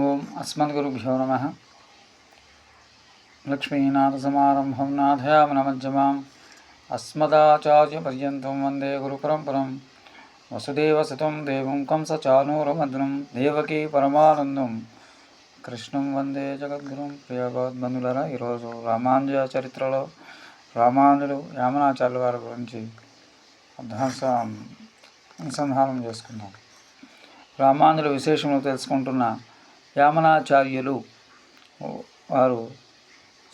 ఓం అస్మద్గురుభ్యో నమః. లక్ష్మీనాథసమారంభం నాథయామనమధ్యమాం అస్మదాచార్యపర్యంతం వందే గురుపరంపరం. వసుదేవసుతం దేవం కంసచానూరమర్దనం దేవకీ పరమానందం కృష్ణం వందే జగద్గురుం. ప్రియభగవద్బంధులరా, ఈరోజు రామానుజ చరిత్రలో రామానుజులు యామనాచార్యుల వారి గురించి అనుసంధానం చేసుకుందాం. రామానుజుల విశేషములు తెలుసుకుంటున్న యామనాచార్యులు వారు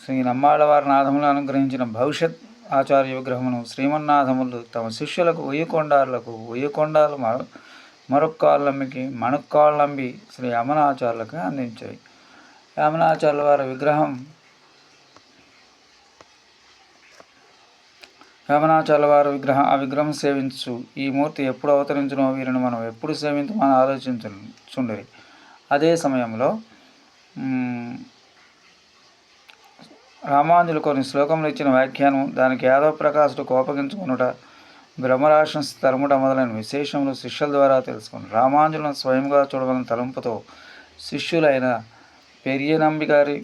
శ్రీ నమ్మాళ్ళవారి నాథములు అనుగ్రహించిన భవిష్యత్ ఆచార్య విగ్రహమును శ్రీమన్నాథములు తమ శిష్యులకు వెయ్యి కొండాలు మరొక్కాళ్ళమ్మికి మణుక్కాళ్ళంబి శ్రీ యామనాచార్యులకు అందించాయి. యామనాచార్యుల వారి విగ్రహం ఆ విగ్రహం సేవించు ఈ మూర్తి ఎప్పుడు అవతరించునో వీరిని మనం ఎప్పుడు సేవించమని ఆలోచించుండరి. అదే సమయంలో రామానుజులు కొన్ని శ్లోకములు ఇచ్చిన వ్యాఖ్యానం, దానికి యాదవ ప్రకాశుడు కోపగించుకునుట, బ్రహ్మరాశం తరుముట మొదలైన విశేషములు శిష్యుల ద్వారా తెలుసుకుని రామానుజులను స్వయంగా చూడవలన తలంపుతో శిష్యులైన పెరియనంబి గారిని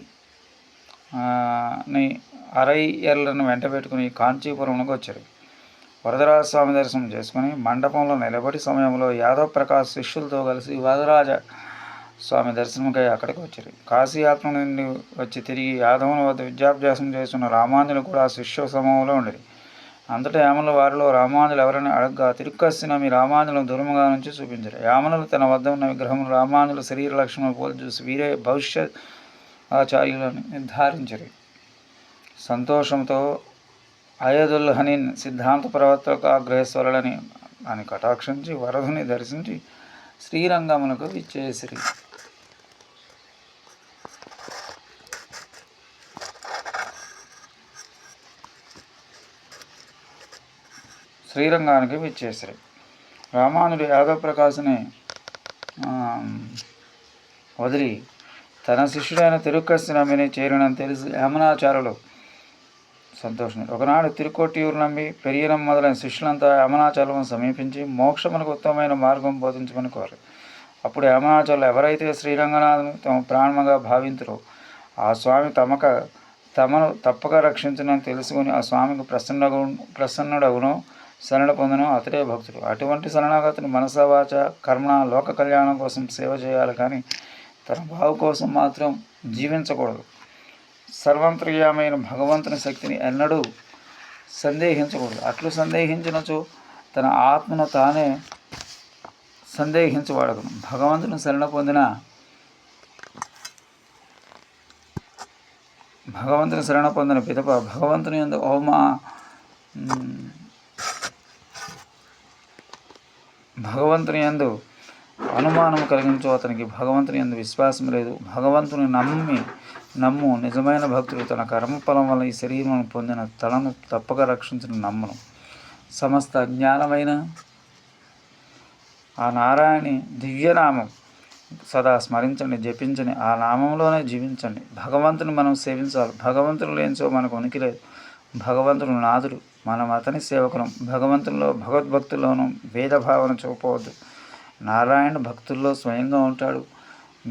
అరైయర్లను వెంట పెట్టుకుని కాంచీపురంలోకి వచ్చారు. వరదరాజ స్వామి దర్శనం చేసుకుని మండపంలో నిలబడి సమయంలో యాదవ ప్రకాశ్ శిష్యులతో కలిసి వరదరాజ స్వామి దర్శనంకై అక్కడికి వచ్చారు. కాశీయాత్ర నుండి వచ్చి తిరిగి యాదవుల వద్ద విద్యాభ్యాసం చేస్తున్న రామానుజులు కూడా శిష్య సమూహంలో ఉండేది. అంతటా యామనులు వారిలో రామానుజులు ఎవరని అడగ్గా తిరుక్కస్సిన మీ రామానుజులను దూరముగా నుంచి చూపించారు. యామనులు తన వద్ద ఉన్న విగ్రహములు రామానుజుల శరీర లక్షణములు పోలి చూసి వీరే భవిష్యత్ ఆచార్యులను నిర్ధారించారు. సంతోషంతో అయదుల్ హనీన్ సిద్ధాంత ప్రవర్తక గ్రహేశ్వరులని అని కటాక్షించి వరదుని దర్శించి శ్రీరంగమునకు విచ్చేసిరి. శ్రీరంగానికి విచ్చేసిరి. రామానుడు యాదవ ప్రకాశుని వదిలి తన శిష్యుడైన తిరుక్కస్సినమ్మిని చేరినని తెలిసి యామనాచార్యులు సంతోషుడు. ఒకనాడు తిరుకొట్టియూరు నంబి పెరియనం మొదలైన శిష్యులంతా యామనాచార్యులను సమీపించి మోక్షమునకు ఉత్తమమైన మార్గం బోధించమని కోరారు. అప్పుడు యామనాచార్యులు ఎవరైతే శ్రీరంగనాథుని తమ ప్రాణముగా భావింతురో ఆ స్వామి తమను తప్పక రక్షించునని తెలుసుకుని ఆ స్వామికి ప్రసన్నుడగునో శరణ పొందను అతడే భక్తుడు. అటువంటి శరణాగతిని మనసా వాచ కర్మ లోక కళ్యాణం కోసం సేవ చేయాలి, కానీ తన బావు కోసం మాత్రం జీవించకూడదు. సర్వంతర్యామైన భగవంతుని శక్తిని ఎన్నడూ సందేహించకూడదు. అట్లు సందేహించినచో తన ఆత్మను తానే సందేహించబడదు. భగవంతుని శరణ పొందిన పిదప భగవంతుని యందు అనుమానం కలిగించో అతనికి భగవంతుని యందు విశ్వాసం లేదు. భగవంతుని నమ్ము నిజమైన భక్తుడు తన కర్మఫలం వల్ల ఈ శరీరం పొందిన తలను తప్పక రక్షించిన నమ్మను. సమస్త జ్ఞానమైన ఆ నారాయణి దివ్యనామం సదా స్మరించండి, జపించండి, ఆ నామంలోనే జీవించండి. భగవంతుని మనం సేవించాలి. భగవంతుడు లేనిచో మనకు ఉనికి లేదు. భగవంతుడు నాథుడు, మనం అతని సేవకులం. భగవంతుల్లో భగవద్భక్తుల్లోనూ భేదభావన చూపవద్దు. నారాయణ భక్తుల్లో స్వయంగా ఉంటాడు.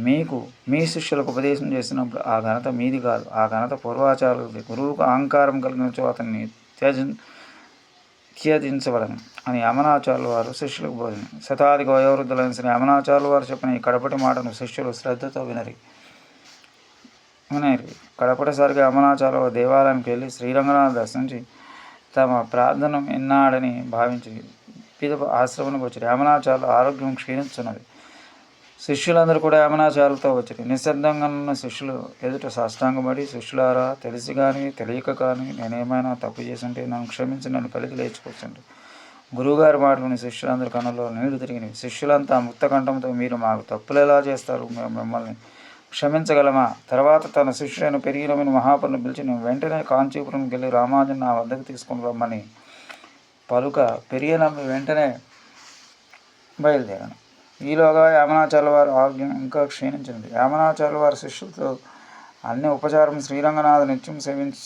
మీకు మీ శిష్యులకు ఉపదేశం చేసినప్పుడు ఆ ఘనత మీది కాదు, ఆ ఘనత పూర్వాచారులది. గురువుకు అహంకారం కలిగినచో అతన్ని త్యజించబడను అని యామనాచార్యుల వారు శిష్యులకు బోధన. శతాధిక వయోవృద్ధులైన శ్రీ యామనాచార్యుల వారు చెప్పిన ఈ కడపటి మాటను శిష్యులు శ్రద్ధతో వినరి. కడపటిసారిగా యామనాచార్యుల దేవాలయానికి వెళ్ళి శ్రీరంగనాథ దర్శించి తమ ప్రార్థన విన్నాడని భావించి పిదప ఆశ్రమానికి వచ్చారు. యామనాచార్యుల ఆరోగ్యం క్షీణించున్నది. శిష్యులందరూ కూడా యామనాచార్యులతో వచ్చారు. నిశ్శబ్దంగా ఉన్న శిష్యులు ఎదుట సాష్టాంగపడి, శిష్యులారా, తెలిసి కానీ తెలియక కానీ నేనేమైనా తప్పు చేస్తుంటే నన్ను క్షమించి నన్ను పలికి లేచుకొచ్చండి. గురువుగారి మాటలోని శిష్యులందరి కన్నులో నీళ్లు తిరిగినవి. శిష్యులంతా ముక్త కంఠంతో మీరు మాకు తప్పులు ఎలా చేస్తారు, మేము మిమ్మల్ని క్షమించగలమా? తర్వాత తన శిష్యుడైన పెరిగినమిని మహాపరుని పిలిచి నేను వెంటనే కాంచీపురంకి వెళ్ళి రామానుజుని నా వద్దకు తీసుకుని రమ్మని పలుక పెరియనమ్మి వెంటనే బయలుదేరాను. ఈలోగా యామనాచార్యుల వారి ఆరోగ్యం ఇంకా క్షీణించింది. యామనాచార్యుల వారి శిష్యులతో అన్ని ఉపచారం శ్రీరంగనాథ నిత్యం సేవించు